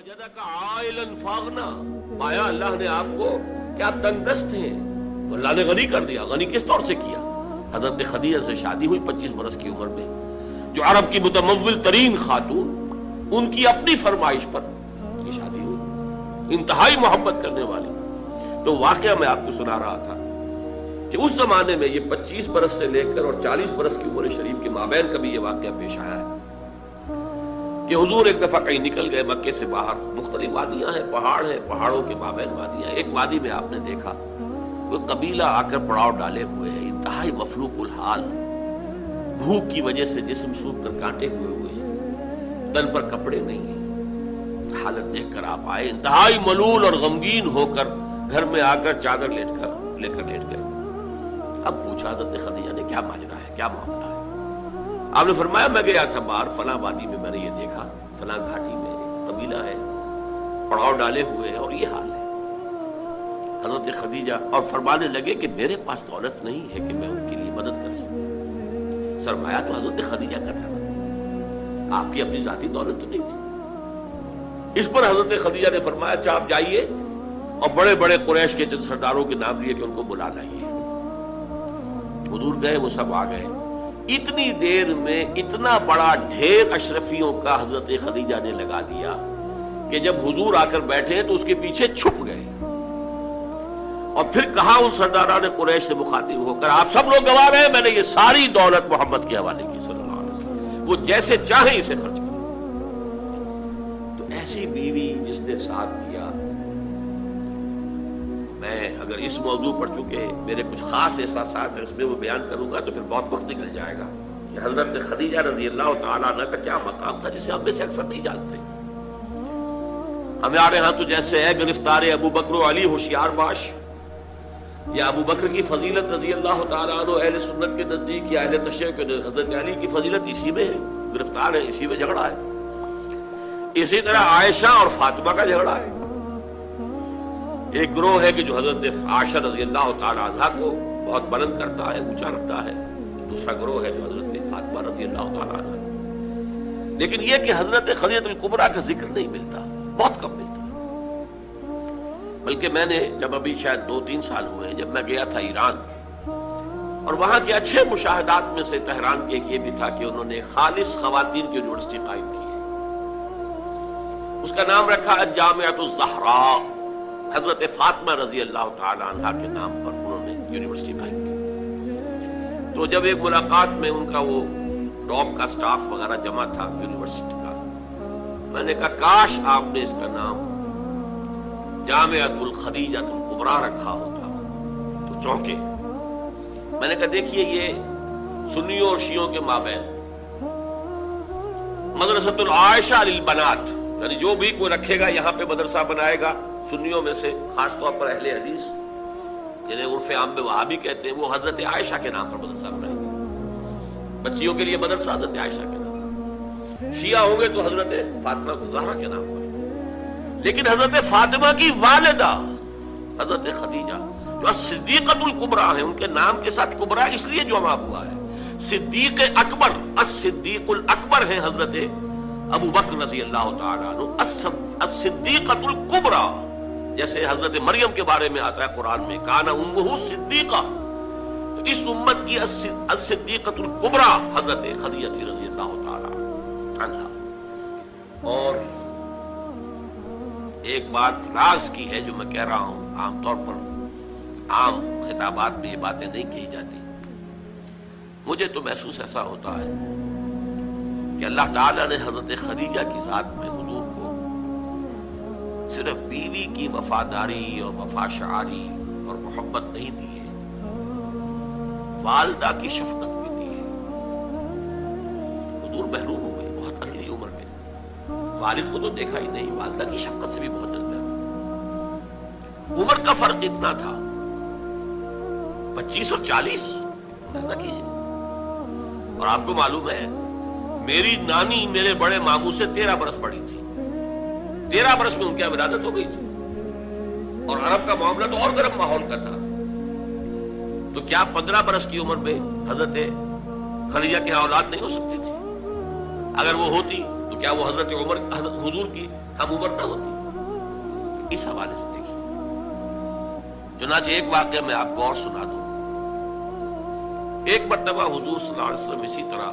وجدک عائلا فاغنا، پایا اللہ نے آپ کو کہ آپ تنگ دست ہیں تو اللہ نے غنی کر دیا۔ غنی کس طور سے کیا؟ حضرت خدیجہ سے شادی ہوئی 25 برس کی عمر میں، جو عرب کی متمول ترین خاتون، ان کی اپنی فرمائش پر یہ شادی ہوئی، انتہائی محبت کرنے والی۔ تو واقعہ میں آپ کو سنا رہا تھا کہ اس زمانے میں یہ 25 برس سے لے کر اور 40 برس کی عمر شریف کے مابین کبھی یہ واقعہ پیش آیا ہے کہ حضور ایک دفعہ کہیں نکل گئے مکے سے باہر، مختلف وادیاں ہیں، پہاڑ ہیں، پہاڑوں کے مابین وادیاں ہیں۔ ایک وادی میں آپ نے دیکھا وہ قبیلہ آ کر پڑاؤ ڈالے ہوئے ہیں، انتہائی مفلوق الحال، بھوک کی وجہ سے جسم سوکھ کر کانٹے ہوئے ہیں، تن پر کپڑے نہیں ہیں۔ حالت دیکھ کر آپ آئے، انتہائی ملول اور غمگین ہو کر گھر میں آ کر چادر لے کر لیٹ گئے۔ اب پوچھا حضرت خدیجہ نے کیا ماجرا ہے، کیا معاملہ ہے؟ آپ نے فرمایا میں گیا تھا باہر فلاں وادی میں، میں نے یہ دیکھا فلاں گھاٹی میں قبیلہ ہے، پڑاؤ ڈالے ہوئے ہیں اور یہ حال ہے۔ حضرت خدیجہ اور فرمانے لگے کہ میرے پاس دولت نہیں ہے کہ میں ان کے لیے مدد کر سکوں۔ سرمایہ تو حضرت خدیجہ کا تھا، آپ کی اپنی ذاتی دولت تو نہیں تھی۔ اس پر حضرت خدیجہ نے فرمایا اچھا آپ جائیے اور بڑے بڑے قریش کے چند سرداروں کے نام لیے کہ ان کو بلا لائیے۔ حضور گئے، وہ سب آ گئے۔ اتنی دیر میں اتنا بڑا ڈھیر اشرفیوں کا حضرت خدیجہ نے لگا دیا کہ جب حضور آ کر بیٹھے تو اس کے پیچھے چھپ گئے، اور پھر کہا ان سرداران قریش سے مخاطب ہو کر آپ سب لوگ گواہ ہیں میں نے یہ ساری دولت محمد کے حوالے کی صلی اللہ علیہ وسلم، وہ جیسے چاہیں اسے خرچ کریں۔ تو ایسی بیوی جس نے ساتھ دیا، میں اگر اس موضوع پر چونکہ میرے کچھ خاص احساسات ہیں اس میں وہ بیان کروں گا تو پھر بہت وقت نکل جائے گا کہ حضرت خدیجہ رضی اللہ تعالیٰ عنہ کا کیا مقام تھا جسے ہم میں سے اکثر نہیں جانتے۔ ہمارے ہاں تو جیسے ہے گرفتار ابو بکر و علی ہوشیار باش، یا ابو بکر کی فضیلت رضی اللہ تعالیٰ عنہ اہل سنت کے نزدیک یا اہل تشیع کے حضرت علی کی فضیلت اسی میں ہے، گرفتار ہے، اسی میں جھگڑا ہے۔ اسی طرح عائشہ اور فاطمہ کا جھگڑا ہے۔ ایک گروہ ہے کہ جو حضرت عائشہ رضی اللہ تعالی عنہا کو بہت بلند کرتا ہے، اونچا رکھتا ہے، دوسرا گروہ ہے جو حضرت فاطمہ رضی اللہ تعالی عنہا۔ لیکن یہ کہ حضرت خدیجہ الکبریٰ کا ذکر نہیں ملتا، بہت کم ملتا۔ بلکہ میں نے جب ابھی شاید 2-3 سال ہوئے جب میں گیا تھا ایران، اور وہاں کے اچھے مشاہدات میں سے تہران کے ایک یہ بھی تھا کہ انہوں نے خالص خواتین کی یونیورسٹی قائم کی ہے، اس کا نام رکھا الجامعۃ الزہراء، حضرت فاطمہ رضی اللہ تعالی عنہا کے نام پر انہوں نے یونیورسٹی قائم کی۔ تو جب ایک ملاقات میں ان کا وہ ٹاپ کا سٹاف وغیرہ جمع تھا یونیورسٹی کا، میں نے کہا کاش آپ نے اس کا نام جامعۃ الخدیجہ الکبریٰ رکھا ہوتا تو چونکے۔ میں نے کہا دیکھیے یہ سنیوں اور شیعوں کے مابین مدرسۃ العائشہ للبنات، یعنی جو بھی کوئی رکھے گا یہاں پہ مدرسہ بنائے گا سنیوں میں سے، خاص طور پر اہل حدیث جنہیں عرف عام میں وہابی کہتے ہیں، وہ حضرت عائشہ کے نام پر مدرسہ بنائیں گے، بچیوں کے لیے مدرسہ حضرت عائشہ کے نام پر، شیعہ ہوں گے تو حضرت فاطمہ الزہرا کے نام پر۔ لیکن حضرت فاطمہ کی والدہ حضرت خدیجہ جو صدیقۃ الکبریٰ ہیں، ان کے نام کے ساتھ کبریٰ اس لیے جمع ہوا ہے، صدیق اکبر، الصدیق الاکبر ہیں حضرت ابو بکر رضی اللہ تعالیٰ عنہ، الصدیقۃ الکبریٰ، جیسے حضرت مریم کے بارے میں آتا ہے قرآن میں کان امہ صدیقہ، تو اس امت کی الصدیقۃ الکبریٰ حضرت خدیجہ رضی اللہ تعالی عنہا۔ اور ایک بات راز کی ہے جو میں کہہ رہا ہوں، عام طور پر عام خطابات میں یہ باتیں نہیں کہی جاتی، مجھے تو محسوس ایسا ہوتا ہے کہ اللہ تعالیٰ نے حضرت خدیجہ کی ذات میں حضور کو صرف بیوی کی وفاداری اور وفا شعاری اور محبت نہیں دی ہے، والدہ کی شفقت بھی دی ہے۔ حضور محروم ہوئے بہت ارلی عمر میں، والد کو تو دیکھا ہی نہیں، والدہ کی شفقت سے بھی بہت محروم۔ عمر کا فرق اتنا تھا، 25 اور 40 اندازہ کیجیے۔ اور آپ کو معلوم ہے میری نانی میرے بڑے ماموں سے 13 برس بڑی تھی، 13 برس میں ان کی ولادت ہو گئی تھی، اور عرب کا معاملہ تو اور گرم ماحول کا تھا۔ تو کیا 15 برس کی عمر میں حضرت خدیجہ کی اولاد نہیں ہو سکتی تھی؟ اگر وہ ہوتی تو کیا وہ حضرت عمر حضور کی ہم عمر نہ ہوتی؟ اس حوالے سے دیکھیے. چنانچہ ایک واقعہ میں آپ کو اور سنا دوں. ایک مرتبہ حضور صلی اللہ علیہ وسلم اسی طرح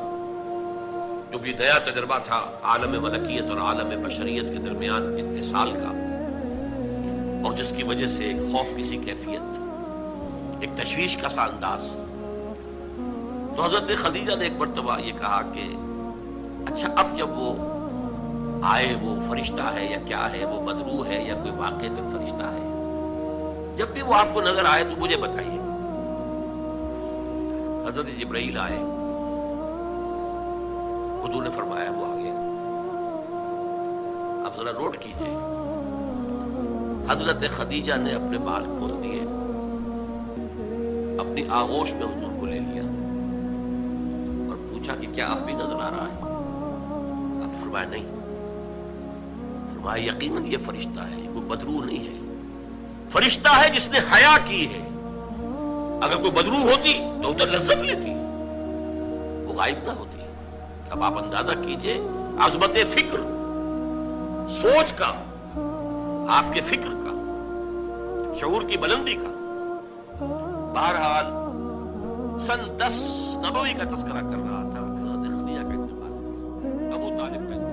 جو بھی نیا تجربہ تھا عالم ملکیت اور عالم بشریت کے درمیان اتصال کا، اور جس کی وجہ سے ایک خوف کی سی کیفیت، ایک تشویش کا سا انداز، تو حضرت خدیجہ نے ایک مرتبہ یہ کہا کہ اچھا اب جب وہ آئے، وہ فرشتہ ہے یا کیا ہے، وہ بدروح ہے یا کوئی واقعتاً فرشتہ ہے، جب بھی وہ آپ کو نظر آئے تو مجھے بتائیے. حضرت جبرائیل آئے، حضور نے فرمایا وہ آ گیا. اب ذرا نوٹ کیجئے، حضرت خدیجہ نے اپنے بال کھول دیے، اپنی آغوش میں حضور کو لے لیا اور پوچھا کہ کیا اب بھی نظر آ رہا ہے؟ اب فرمایا نہیں. فرمایا یقیناً یہ فرشتہ ہے، یہ کوئی بدروح نہیں ہے، فرشتہ ہے جس نے حیا کی ہے. اگر کوئی بدروح ہوتی تو ادھر لذت لیتی، وہ غائب نہ ہوتی. اب آپ اندازہ کیجئے عظمت فکر، سوچ کا، آپ کے فکر کا، شعور کی بلندی کا. بہرحال سن 10 نبوی کا تذکرہ کر رہا تھا حضرت خدیجہ کا انتقال، ابو طالب کا انتقال.